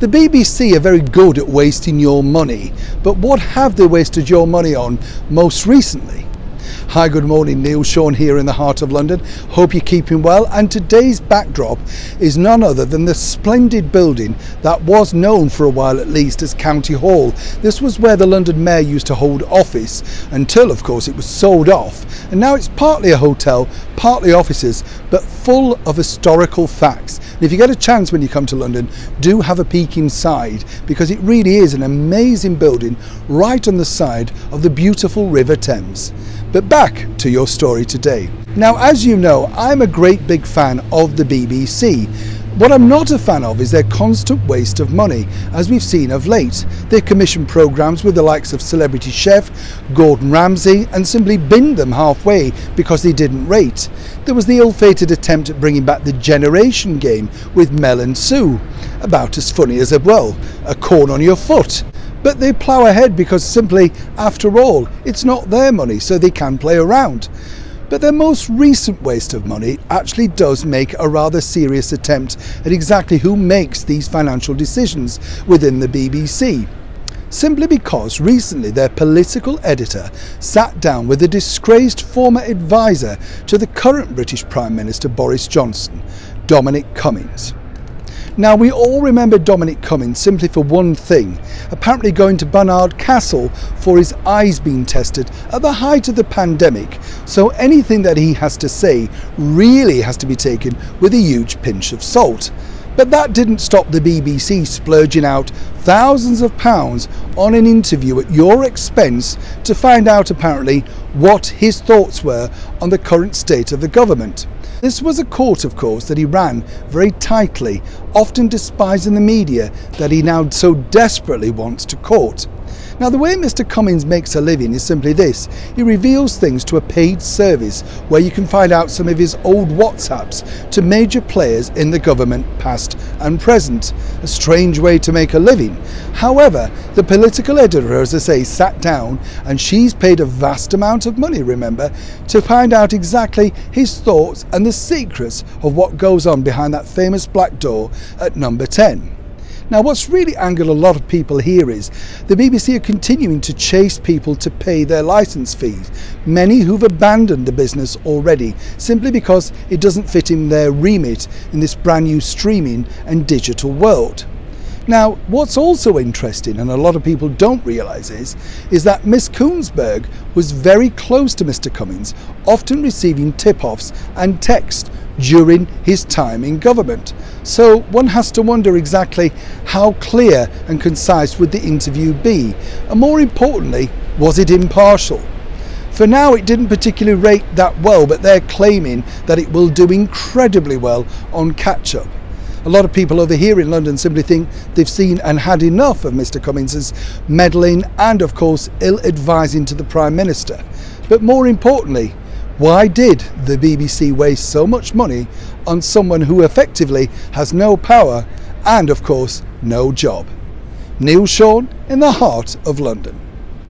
The BBC are very good at wasting your money, but what have they wasted your money on most recently? Hi, good morning, Neil Sean here in the heart of London. Hope you're keeping well, and today's backdrop is none other than the splendid building that was known for a while at least as County Hall. This was where the London Mayor used to hold office until of course it was sold off, and now it's partly a hotel, partly offices, but full of historical facts. And if you get a chance when you come to London, do have a peek inside, because it really is an amazing building right on the side of the beautiful River Thames. But back to your story today. Now, as you know, I'm a great big fan of the BBC. What I'm not a fan of is their constant waste of money, as we've seen of late. They commission programmes with the likes of Celebrity Chef, Gordon Ramsay, and simply binned them halfway because they didn't rate. There was the ill-fated attempt at bringing back the Generation game with Mel and Sue, about as funny as a corn on your foot. But they plough ahead because simply, after all, it's not their money, so they can play around. But their most recent waste of money actually does make a rather serious attempt at exactly who makes these financial decisions within the BBC. Simply because recently their political editor sat down with a disgraced former advisor to the current British Prime Minister Boris Johnson, Dominic Cummings. Now, we all remember Dominic Cummings simply for one thing, apparently going to Barnard Castle for his eyes being tested at the height of the pandemic, so anything that he has to say really has to be taken with a huge pinch of salt. But that didn't stop the BBC splurging out thousands of pounds on an interview at your expense to find out apparently what his thoughts were on the current state of the government. This was a court, of course, that he ran very tightly, often despising the media that he now so desperately wants to court. Now, the way Mr Cummings makes a living is simply this: he reveals things to a paid service where you can find out some of his old WhatsApps to major players in the government, past and present. A strange way to make a living. However, the political editor, as I say, sat down, and she's paid a vast amount of money, remember, to find out exactly his thoughts and the secrets of what goes on behind that famous black door at number 10. Now, what's really angered a lot of people here is the BBC are continuing to chase people to pay their licence fees, many who've abandoned the business already simply because it doesn't fit in their remit in this brand new streaming and digital world. Now, what's also interesting, and a lot of people don't realise is that Miss Koonsberg was very close to Mr Cummings, often receiving tip-offs and text during his time in government. So one has to wonder exactly how clear and concise would the interview be, and more importantly, was it impartial? For now, it didn't particularly rate that well, but they're claiming that it will do incredibly well on catch-up. A lot of people over here in London simply think they've seen and had enough of Mr Cummings's meddling and, of course, ill-advising to the Prime Minister. But more importantly, why did the BBC waste so much money on someone who effectively has no power and, of course, no job? Neil Sean in the heart of London.